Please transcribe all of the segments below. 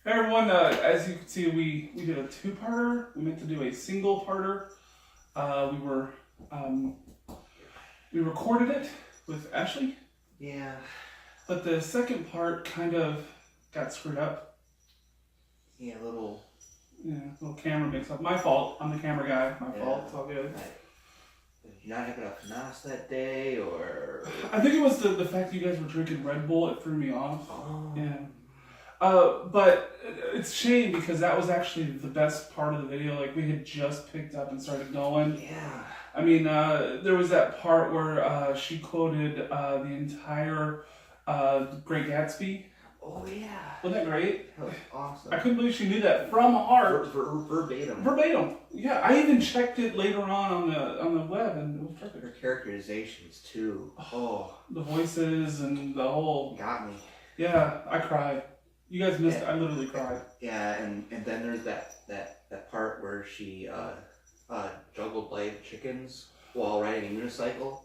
Hey everyone, as you can see, we did a two-parter. We meant to do a single-parter. We recorded it with Ashley. Yeah. But the second part kind of got screwed up. Yeah, a little camera mix up. My fault. I'm the camera guy. My fault. It's all good. Did you not have enough Nas that day, or? I think it was the fact that you guys were drinking Red Bull. It threw me off. Oh. Yeah. But it's a shame because that was actually the best part of the video. Like, we had just picked up and started going. Yeah. I mean, there was that part where she quoted the entire Great Gatsby. Oh, yeah. Wasn't that great? That was awesome. I couldn't believe she knew that from heart. Verbatim. Verbatim. Yeah, I even checked it later on the web, and it was perfect. Her characterizations, too. Oh. The voices and the whole... Got me. Yeah, I cried. You guys missed it. I literally cried. Yeah, and then there's that part where she juggled blade chickens while riding a unicycle.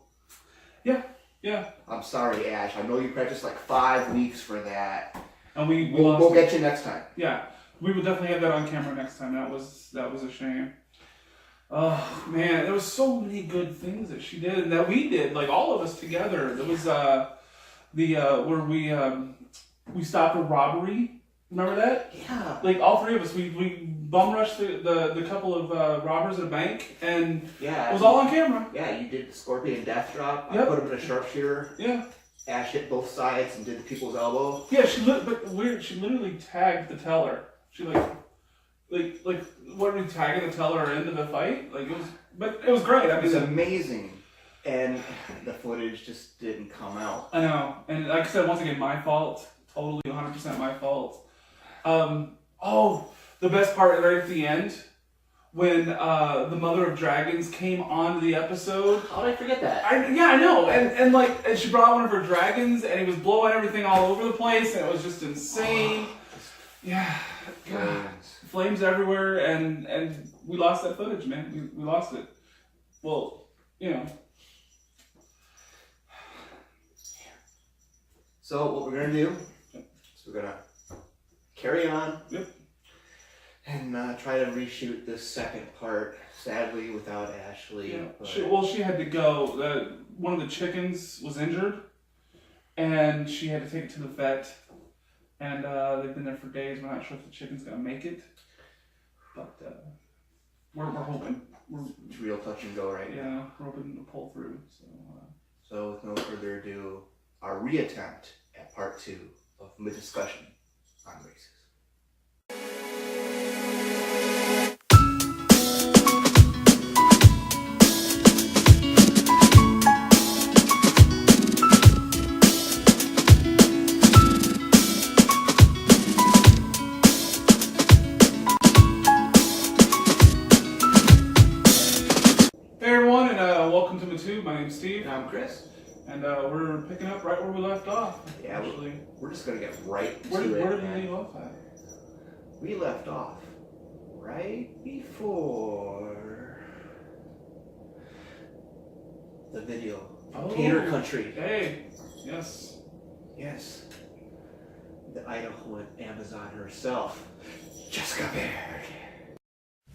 Yeah. Yeah. I'm sorry, Ash. I know you practiced like 5 weeks for that. And we'll get you next time. Yeah, we will definitely have that on camera next time. That was a shame. Oh man, there was so many good things that she did and that we did, like all of us together. There was where we stopped a robbery. Remember that? Yeah. Like all three of us, we bum rushed the couple of robbers at a bank, and yeah, it was all on camera. Yeah, you did the scorpion death drop. Yep. I put him in a sharpshooter. Yeah. Ash hit both sides and did the people's elbow. Yeah, she literally tagged the teller. She like what are we tagging the teller into the fight? Like it was great. I mean, it was amazing, and the footage just didn't come out. I know, and like I said, once again, my fault. Totally, 100% my fault. The best part right at the end, when the Mother of Dragons came on the episode. How did I forget that? I know, and she brought one of her dragons, and he was blowing everything all over the place, and it was just insane. Yeah, flames everywhere, and we lost that footage, man. We lost it. Well, you know. So what we're gonna do is we're gonna carry on. Yep. And try to reshoot this second part, sadly without Ashley. Yeah. But... She had to go. One of the chickens was injured, and she had to take it to the vet. And they've been there for days. We're not sure if the chicken's gonna make it, but we're hoping. It's real touch and go right now. Yeah, we're hoping to pull through. So with no further ado, our reattempt at part 2 of the discussion on races. Hey everyone, and welcome to Matube. My name's Steve. And I'm Chris. And we're picking up right where we left off. Yeah, actually. We're just gonna get right to Where it. did we leave off at? We left off right before the video. Gator Country. Hey, yes. Yes. The Idahoan Amazon herself, Jessica Baird.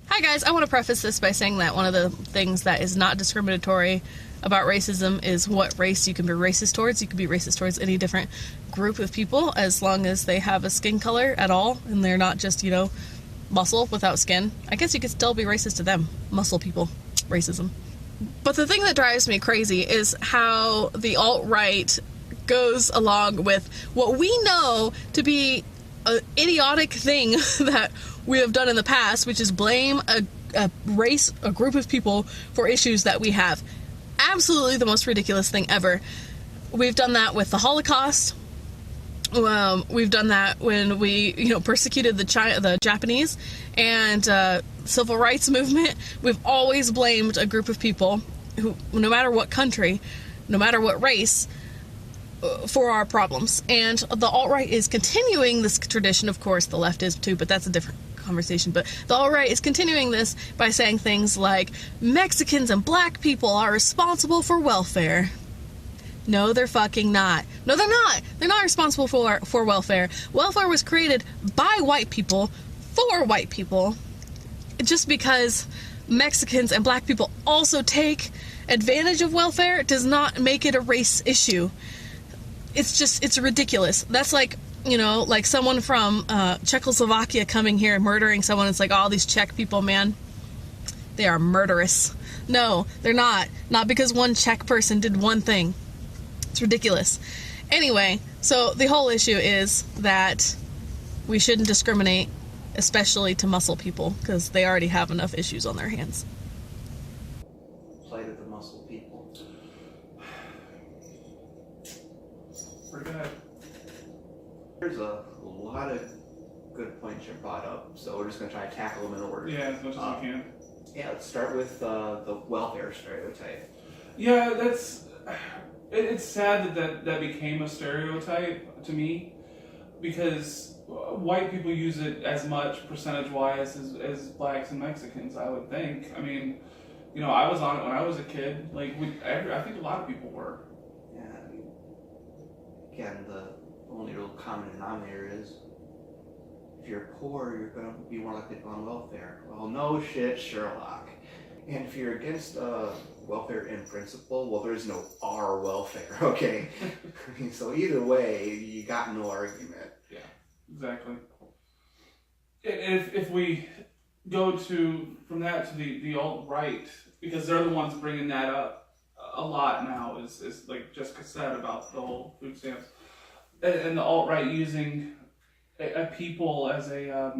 Hi guys, I want to preface this by saying that one of the things that is not discriminatory about racism is what race you can be racist towards. You can be racist towards any different group of people as long as they have a skin color at all and they're not just, muscle without skin. I guess you could still be racist to them. Muscle people. Racism. But the thing that drives me crazy is how the alt-right goes along with what we know to be an idiotic thing that we have done in the past, which is blame a race, a group of people for issues that we have. Absolutely the most ridiculous thing ever. We've done that with the Holocaust. We've done that when we, persecuted the Japanese and civil rights movement. We've always blamed a group of people who, no matter what country, no matter what race, for our problems. And the alt-right is continuing this tradition. Of course, the left is too, but that's a different conversation. But the alt-right is continuing this by saying things like Mexicans and black people are responsible for welfare. No, they're fucking not. No, they're not. They're not responsible for welfare. Welfare was created by white people for white people. Just because Mexicans and black people also take advantage of welfare does not make it a race issue. It's ridiculous. That's like, you know, like someone from Czechoslovakia coming here and murdering someone. It's like, all these Czech people, man, they are murderous. No, they're not. Not because one Czech person did one thing. It's ridiculous. Anyway, so the whole issue is that we shouldn't discriminate, especially to muscle people, because they already have enough issues on their hands. Plight of the muscle people. Pretty good. There's a lot of good points you brought up, so we're just going to try to tackle them in order. Yeah, as much as we can. Yeah, let's start with the welfare stereotype. Yeah, it's sad that became a stereotype to me, because white people use it as much percentage-wise as blacks and Mexicans, I would think. I mean, you know, I was on it when I was a kid. Like, I think a lot of people were. Yeah, I mean, again, the only real common denominator is if you're poor, you're going to be more likely to go on welfare. Well, no shit, Sherlock. And if you're against welfare in principle, well, there's no our welfare, okay? I mean, so either way, you got no argument. Yeah, exactly. If we go from that to the alt-right, because they're the ones bringing that up a lot now, is like Jessica said about the whole food stamps, and the alt-right using a people as a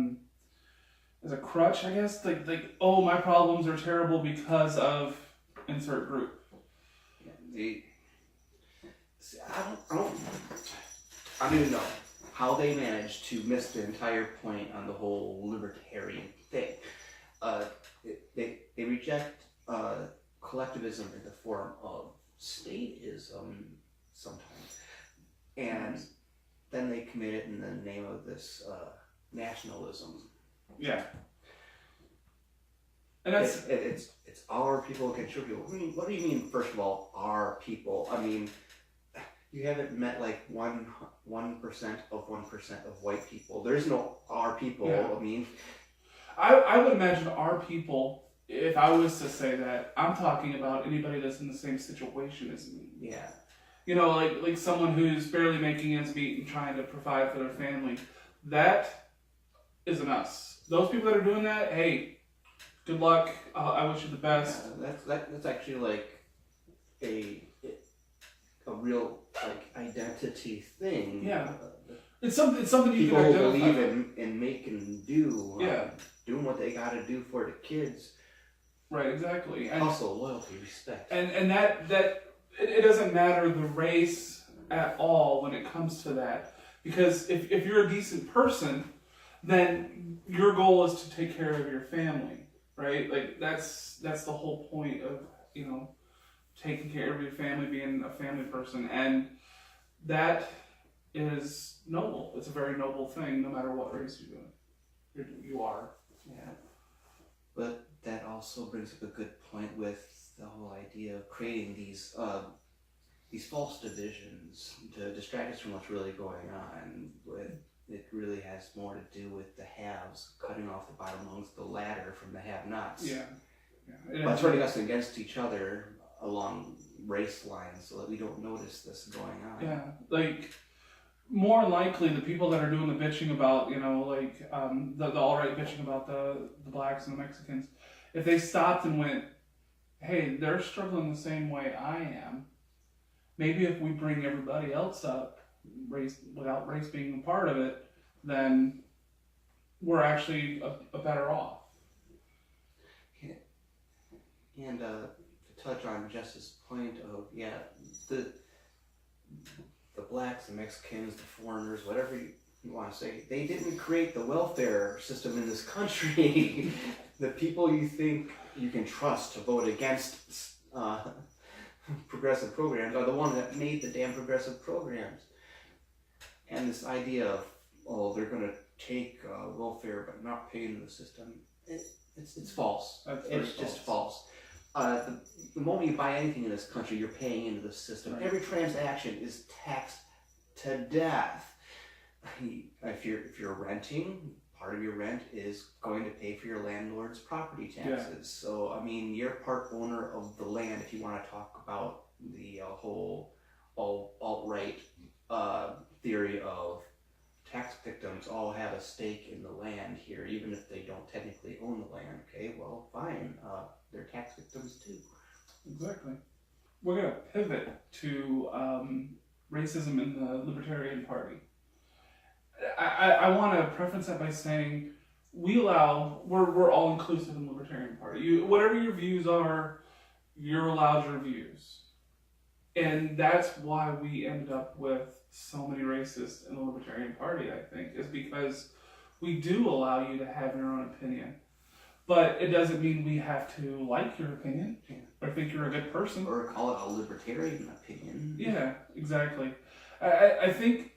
crutch, I guess, like oh, my problems are terrible because of insert group. Yeah, I don't even know how they managed to miss the entire point on the whole libertarian thing. They reject collectivism in the form of statism sometimes, and then they commit it in the name of this nationalism. Yeah. And that's it's our people against your people. I mean, what do you mean? First of all, our people. I mean, you haven't met like 1% of 1% of white people. There's no our people. Yeah. I mean, I would imagine our people. If I was to say that, I'm talking about anybody that's in the same situation as me. yeah. You know, like someone who's barely making ends meet and trying to provide for their family. That isn't us. Those people that are doing that, hey, good luck. I wish you the best. That's actually like a real like identity thing. Yeah. It's something you People can who identify believe with. in make and do. Yeah. Doing what they got to do for the kids. Right, exactly. And Hustle, loyalty, respect. And that it doesn't matter the race at all when it comes to that, because if you're a decent person, then your goal is to take care of your family, right? Like that's the whole point of, you know, taking care of your family, being a family person, and that is noble. It's a very noble thing, no matter what race you are. Yeah. But that also brings up a good point with the whole idea of creating these false divisions to distract us from what's really going on. It really has more to do with the haves cutting off the bottom rungs of the ladder from the have-nots. Yeah. Yeah. But turning us against each other along race lines so that we don't notice this going on. Yeah, like more likely the people that are doing the bitching about, you know, like the alt-right bitching about the blacks and the Mexicans, if they stopped and went, hey, they're struggling the same way I am, maybe if we bring everybody else up, race without race being a part of it, then we're actually a better off. And to touch on Jess's point of, the blacks, the Mexicans, the foreigners, whatever you want to say, they didn't create the welfare system in this country. The people you think you can trust to vote against progressive programs are the ones that made the damn progressive programs. And this idea of, oh, they're going to take welfare but not pay into the system, it's false. That's very It's just false. the moment you buy anything in this country, you're paying into the system. Right. Every transaction is taxed to death. If you're renting, part of your rent is going to pay for your landlord's property taxes. Yeah. So I mean, you're part owner of the land. If you want to talk about the whole alt-right theory of tax victims all have a stake in the land here, even if they don't technically own the land. Okay, well, fine. They're tax victims too. Exactly. We're going to pivot to racism in the Libertarian Party. I want to preface that by saying we're all inclusive in the Libertarian Party. Whatever your views are, you're allowed your views. And that's why we ended up with so many racists in the Libertarian Party, I think, is because we do allow you to have your own opinion. But it doesn't mean we have to like your opinion or think you're a good person. Or call it a libertarian opinion. Yeah, exactly. I think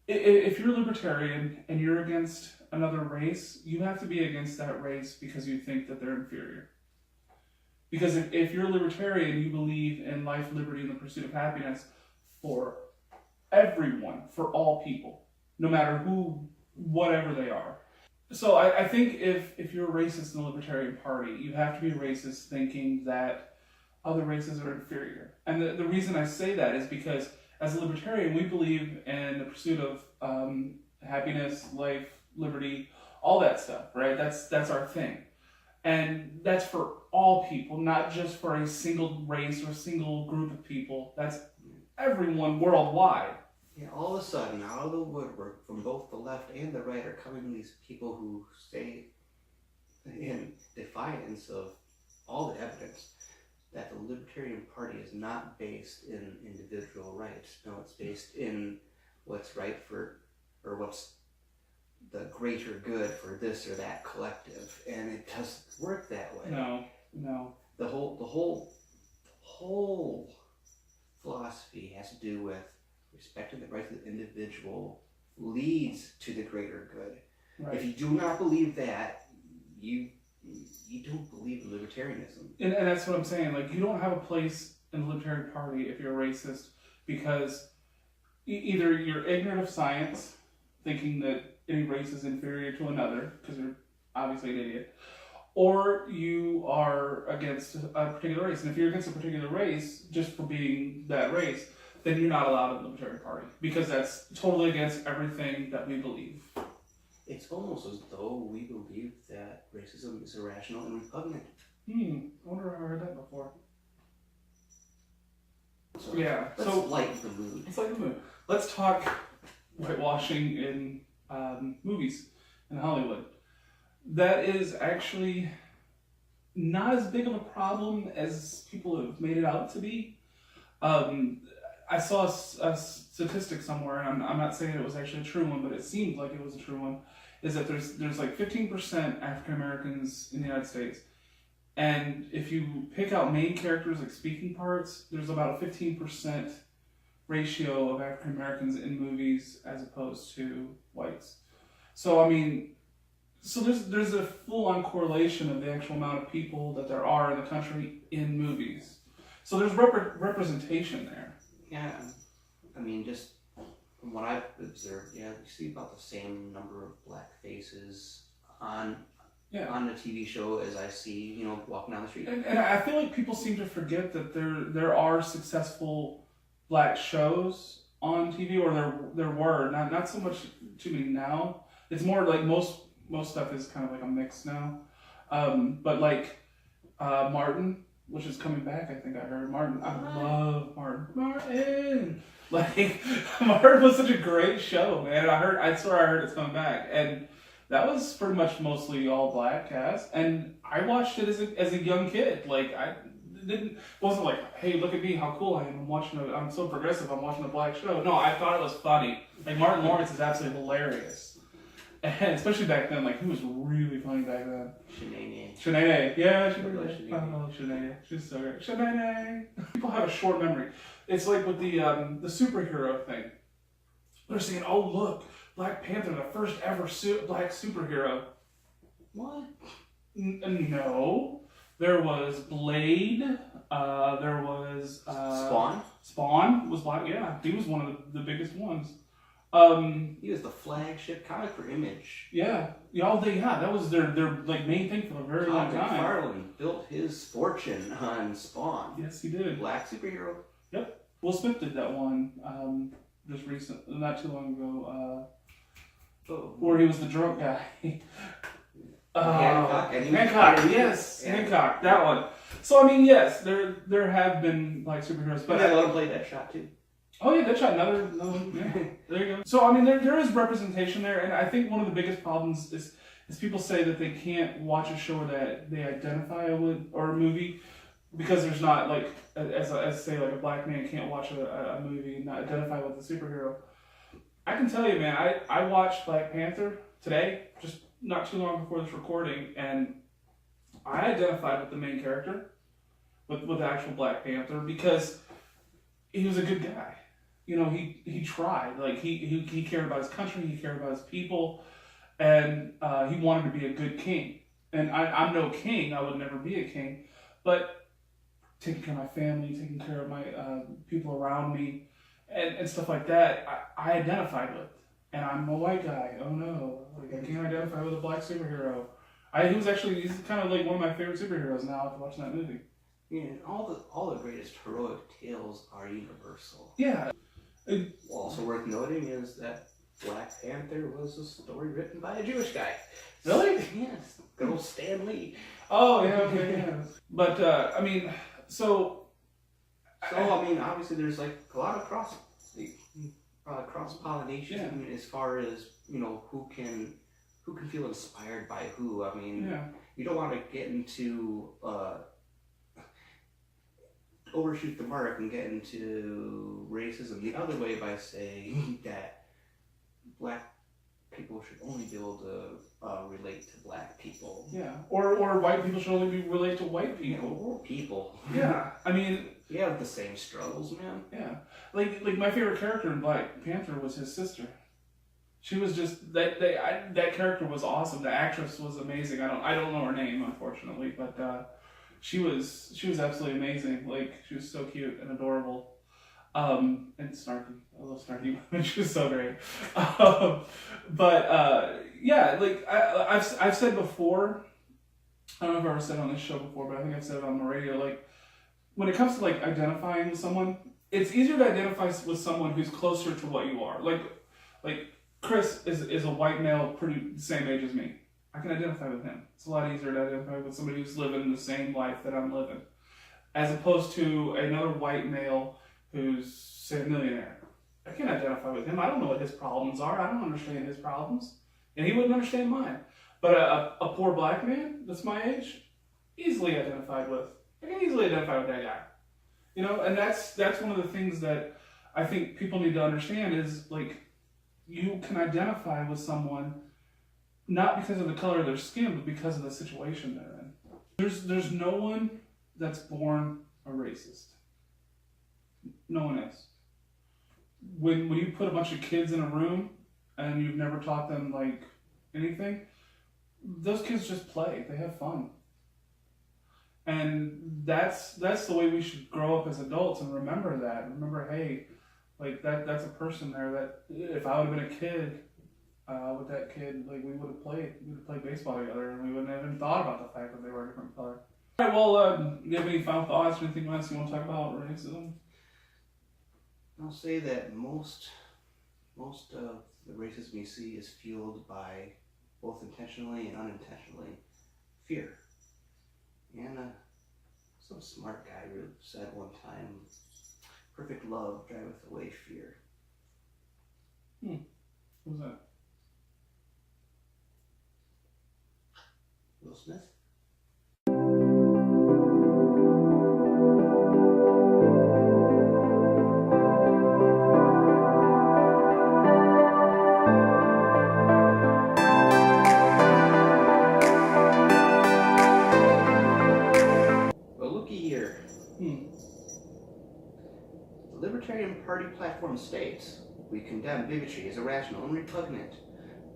if you're a libertarian and you're against another race, you have to be against that race because you think that they're inferior. Because if you're a libertarian, you believe in life, liberty, and the pursuit of happiness for everyone, for all people, no matter who, whatever they are. So I think if you're a racist in the Libertarian Party, you have to be a racist thinking that other races are inferior. And the reason I say that is because as a libertarian, we believe in the pursuit of happiness, life, liberty, all that stuff, right? That's our thing. And that's for all people, not just for a single race or a single group of people. That's everyone worldwide. Yeah, all of a sudden, out of the woodwork, from both the left and the right, are coming these people who say, in defiance of all the evidence, that the Libertarian Party is not based in individual rights. No, it's based in what's right for, or what's the greater good for this or that collective, and it doesn't work that way. No. The whole philosophy has to do with respecting the rights of the individual leads to the greater good. Right. If you do not believe that, you don't believe in libertarianism. And that's what I'm saying. Like, you don't have a place in the Libertarian Party if you're a racist because either you're ignorant of science, thinking that any race is inferior to another, because you're obviously an idiot, or you are against a particular race. And if you're against a particular race, just for being that race, then you're not allowed in the Libertarian Party, because that's totally against everything that we believe. It's almost as though we believe that racism is irrational and repugnant. I wonder if I heard that before. So Yeah, let's so lighten the mood. it's like a movie. Let's talk whitewashing in movies in Hollywood. That is actually not as big of a problem as people have made it out to be. I saw a statistic somewhere, and I'm not saying it was actually a true one, but it seemed like it was a true one, is that there's like 15% African Americans in the United States. And if you pick out main characters like speaking parts, there's about a 15% ratio of African Americans in movies as opposed to whites. So I mean, there's a full-on correlation of the actual amount of people that there are in the country in movies. So there's representation there. Yeah, I mean, just from what I've observed, yeah, you see about the same number of black faces on the TV show as I see, walking down the street. And I feel like people seem to forget that there are successful black shows on TV, or there were, not so much too many now. It's more like most stuff is kind of like a mix now. But like Martin, which is coming back, I think I heard. Martin, I love Martin. Martin! Like, Martin was such a great show, man. I swear I heard it's coming back. And that was pretty much mostly all black cast. And I watched it as a young kid. Like, wasn't like, hey, look at me, how cool I am. I'm so progressive, I'm watching a black show. No, I thought it was funny. Like, Martin Lawrence is absolutely hilarious. And especially back then, like, he was really funny back then. Shanae. Yeah, Shanae. Oh, Shanae. She's so great. Shanae. People have a short memory. It's like with the superhero thing. They're saying, oh, look, Black Panther, the first ever black superhero. What? No. There was Blade. There was Spawn. Spawn was black. Yeah, he was one of the biggest ones. He was the flagship comic for Image. Yeah, that was their like main thing for a very long Todd time. McFarlane built his fortune on Spawn. Yes, he did. Black superhero. Yep. Will Smith did that one just not too long ago, where he was the drunk guy. Hancock. Hancock, yes, Hancock, that one. So I mean, yes, there have been like superheroes, but I let him play that shot too. Oh yeah, Deadshot, another yeah. There you go. So I mean, there is representation there, and I think one of the biggest problems is people say that they can't watch a show that they identify with or a movie because there's not like as say like a black man can't watch a movie and not identify with the superhero. I can tell you, man, I watched Black Panther today, just not too long before this recording, and I identified with the main character, with the actual Black Panther, because he was a good guy. You know, he tried. Like, he cared about his country, he cared about his people, and he wanted to be a good king. And I'm no king, I would never be a king, but taking care of my family, taking care of my people around me, and stuff like that, I identified with. And I'm a white guy, oh no, like I can't identify with a black superhero. He's kind of like one of my favorite superheroes now after watching that movie. Yeah, all the greatest heroic tales are universal. Yeah. Also worth noting is that Black Panther was a story written by a Jewish guy. Really? Yes. Good old Stan Lee. Oh, yeah, okay, yeah. But, I mean, obviously there's like a lot of cross-pollination as far as, you know, who can feel inspired by who. I mean, you don't want to get into overshoot the mark and get into racism the other way by saying that black people should only be able to relate to black people. Yeah, or white people should only relate to white people. Or people. Yeah, I mean, we have the same struggles, man. Yeah, like my favorite character in Black Panther was his sister. She was just that character was awesome. The actress was amazing. I don't know her name, unfortunately, but she was absolutely amazing. Like, she was so cute and adorable. And snarky. I love snarky women. She was so great. Yeah, like I've said before, I don't know if I've ever said it on this show before, but I think I've said it on the radio, like, when it comes to like identifying with someone, it's easier to identify with someone who's closer to what you are. Like Chris is a white male, pretty the same age as me. I can identify with him. It's a lot easier to identify with somebody who's living the same life that I'm living, as opposed to another white male who's, say, a millionaire. I can't identify with him. I don't know what his problems are. I don't understand his problems, and he wouldn't understand mine. But a poor black man that's my age, easily identified with. I can easily identify with that guy. You know, and that's one of the things that I think people need to understand is, like, you can identify with someone not because of the color of their skin, but because of the situation they're in. There's no one that's born a racist. No one is. When you put a bunch of kids in a room and you've never taught them like anything, those kids just play. They have fun. And that's the way we should grow up as adults, and remember that. Remember, hey, like that's a person there that if I would have been a kid with that kid, like we would have played baseball together, and we wouldn't have even thought about the fact that they were a different color. All right, well, do you have any final thoughts or anything else you want to talk about racism? I'll say that most of the racism you see is fueled by, both intentionally and unintentionally, fear. And some smart guy said one time, "Perfect love driveth away fear." What was that? Will Smith? Well, looky here. The Libertarian Party platform states, "We condemn bigotry as irrational and repugnant.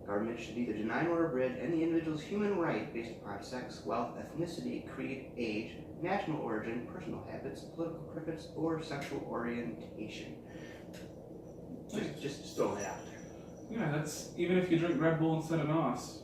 Government should neither deny nor abridge any individual's human right based upon sex, wealth, ethnicity, creed, age, national origin, personal habits, political preference, or sexual orientation. Just throwing it out there. Yeah, that's even if you drink Red Bull instead of NOS.